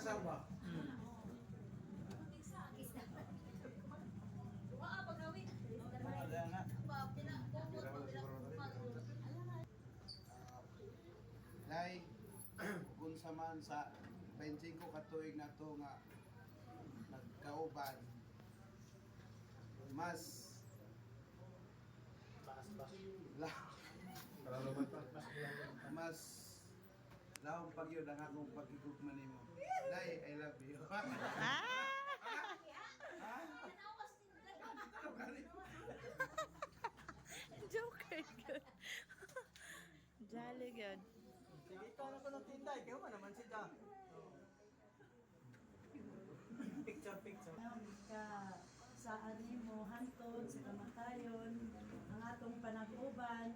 kasal ba? Lay, kung saman sa 25 katuig na to nga nagkauban, mas mas laong pag yun ang akong pagkikugman nimo. Lay, I love you. Joker good. Jolly good. Sige, ikaw na ko ng tinday. Ikaw man naman siya. Picture. Ka sa animo hantod sa kamatayon ang atong panag-uban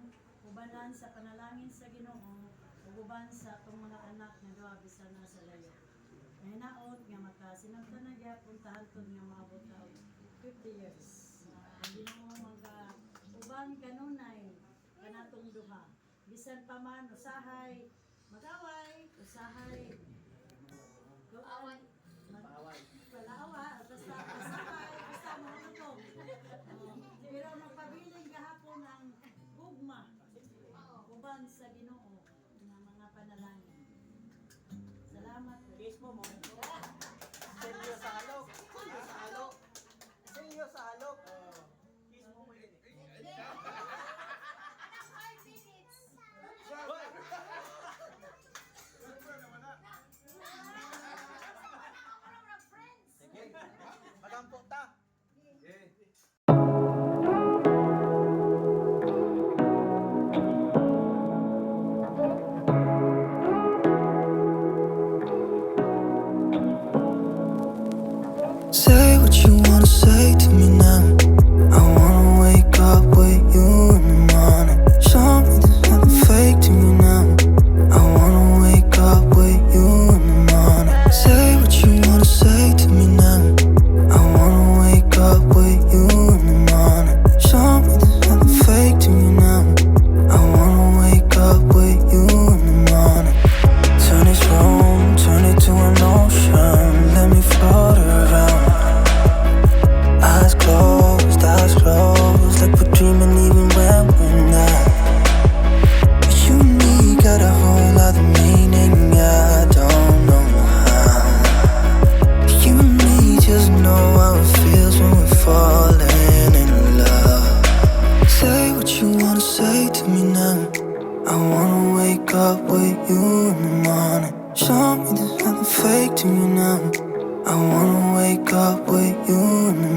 ubanan sa panalangin sa Ginoo ug uban sa atong mga anak nga duha bisan na sa layo. Mahinaot nga makasinabtan na gyapon ta hantod nga maabot ta og 50 years. Ang Ginoo mga uban kanunay kanatong duha. Bisan pa man usahay mag-away, usahay away. Palawa, basta mga ito. Pero magpabiling kahapon ang gugma, uban sa Ginoo ng mga panalangin. Salamat. Kiss mo mo. Seryo sa halok. Seryo sa halok. Kiss mo mo yun. Sige. Magampo ta. Say what you wanna say to me now. I wanna wake up with you in the morning. Show me there's nothing fake to me now. I wanna wake up with you in the morning. Say what you wanna say to me now. I wanna wake up with you in the morning. Show me there's nothing fake to me now. I wanna wake up with you in the morning. Turn this room, turn it to an ocean. Let me float around. Eyes closed, like we're dreaming even when we're not. You and me got a whole other meaning, I don't know how. You and me just know how it feels when we're falling in love. Say what you wanna say to me now. I wanna wake up with you in the morning. Show me there's nothing fake to me now. I wanna wake up with you in the